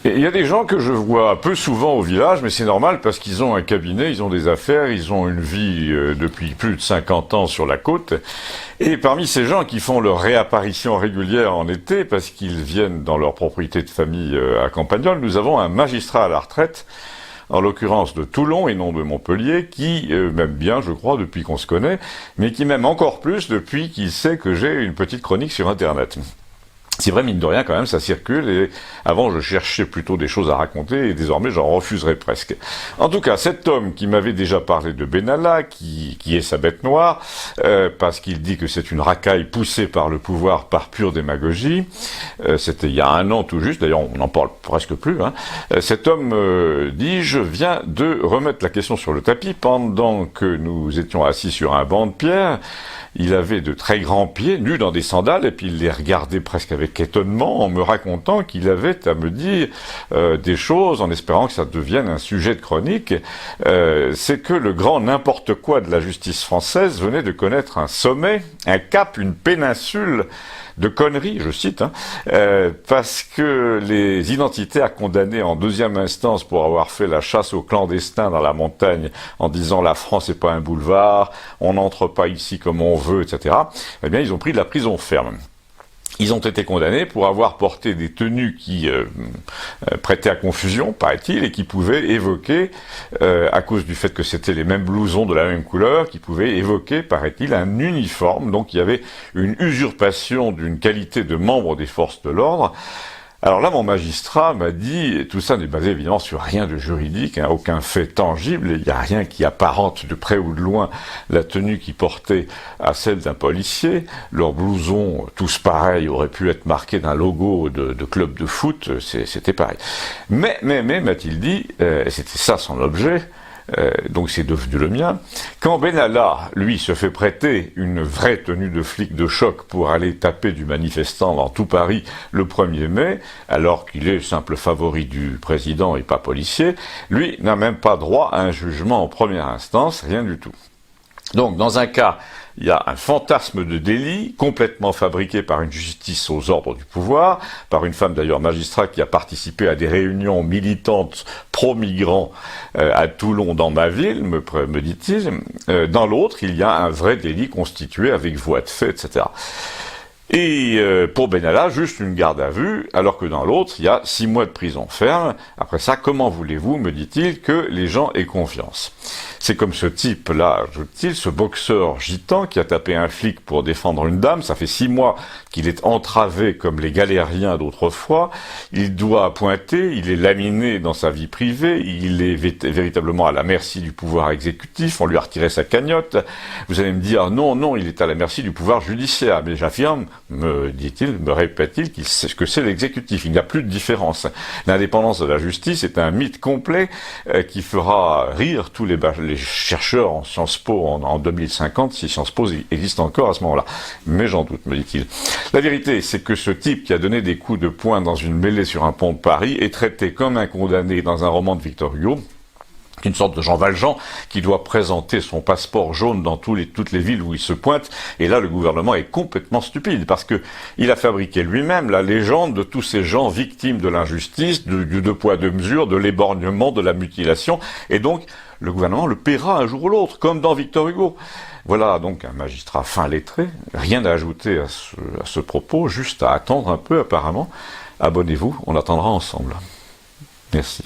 Et il y a des gens que je vois peu souvent au village, mais c'est normal parce qu'ils ont un cabinet, ils ont des affaires, ils ont une vie depuis plus de 50 ans sur la côte. Et parmi ces gens qui font leur réapparition régulière en été, parce qu'ils viennent dans leur propriété de famille à Campagnol, nous avons un magistrat à la retraite, en l'occurrence de Toulon et non de Montpellier, qui m'aime bien, je crois, depuis qu'on se connaît, mais qui m'aime encore plus depuis qu'il sait que j'ai une petite chronique sur Internet. C'est vrai, mine de rien, quand même, ça circule, et avant, je cherchais plutôt des choses à raconter, et désormais, j'en refuserais presque. En tout cas, cet homme qui m'avait déjà parlé de Benalla, qui est sa bête noire, parce qu'il dit que c'est une racaille poussée par le pouvoir par pure démagogie, c'était il y a un an tout juste, d'ailleurs, on n'en parle presque plus, hein. Cet homme dit, je viens de remettre la question sur le tapis pendant que nous étions assis sur un banc de pierre. Il avait de très grands pieds, nus dans des sandales, et puis il les regardait presque avec étonnement en me racontant qu'il avait à me dire des choses en espérant que ça devienne un sujet de chronique. C'est que le grand n'importe quoi de la justice française venait de connaître un sommet, un cap, une péninsule de conneries, je cite, parce que les identitaires condamnés en deuxième instance pour avoir fait la chasse aux clandestins dans la montagne en disant la France n'est pas un boulevard, on n'entre pas ici comme on veut, etc., eh bien ils ont pris de la prison ferme. Ils ont été condamnés pour avoir porté des tenues qui prêtaient à confusion, paraît-il, et qui pouvaient évoquer, à cause du fait que c'était les mêmes blousons de la même couleur, qui pouvaient évoquer, paraît-il, un uniforme. Donc il y avait une usurpation d'une qualité de membre des forces de l'ordre. Alors là, mon magistrat m'a dit, et tout ça n'est basé évidemment sur rien de juridique, hein, aucun fait tangible, il n'y a rien qui apparente de près ou de loin la tenue qu'ils portaient à celle d'un policier. Leurs blousons, tous pareils, auraient pu être marqués d'un logo de club de foot, c'était pareil. Mais, m'a-t-il dit, et c'était ça son objet, donc c'est devenu le mien. Quand Benalla, lui, se fait prêter une vraie tenue de flic de choc pour aller taper du manifestant dans tout Paris le 1er mai, alors qu'il est simple favori du président et pas policier, lui n'a même pas droit à un jugement en première instance, rien du tout. Donc, dans un cas, il y a un fantasme de délit complètement fabriqué par une justice aux ordres du pouvoir, par une femme d'ailleurs magistrat qui a participé à des réunions militantes pro-migrants à Toulon dans ma ville, me dit-il. Dans l'autre, il y a un vrai délit constitué avec voie de fait, etc. Et pour Benalla, juste une garde à vue, alors que dans l'autre, il y a 6 mois de prison ferme. Après ça, comment voulez-vous, me dit-il, que les gens aient confiance? C'est comme ce type-là, ajoute-t-il, ce boxeur gitan qui a tapé un flic pour défendre une dame. Ça fait 6 mois qu'il est entravé comme les galériens d'autrefois. Il doit pointer, il est laminé dans sa vie privée, il est véritablement à la merci du pouvoir exécutif, on lui a retiré sa cagnotte. Vous allez me dire, non, il est à la merci du pouvoir judiciaire. Mais j'affirme, me dit-il, me répète-t-il, qu'il sait ce que c'est l'exécutif. Il n'y a plus de différence. L'indépendance de la justice est un mythe complet qui fera rire tous les chercheurs en Sciences Po en 2050, si Sciences Po existe encore à ce moment-là. Mais j'en doute, me dit-il. La vérité, c'est que ce type qui a donné des coups de poing dans une mêlée sur un pont de Paris est traité comme un condamné dans un roman de Victor Hugo, une sorte de Jean Valjean qui doit présenter son passeport jaune dans toutes les villes où il se pointe. Et là, le gouvernement est complètement stupide parce que il a fabriqué lui-même la légende de tous ces gens victimes de l'injustice, du deux poids deux mesures, de l'éborgnement, de la mutilation. Et donc, le gouvernement le paiera un jour ou l'autre, comme dans Victor Hugo. Voilà donc un magistrat fin lettré. Rien à ajouter à ce propos, juste à attendre un peu apparemment. Abonnez-vous, on attendra ensemble. Merci.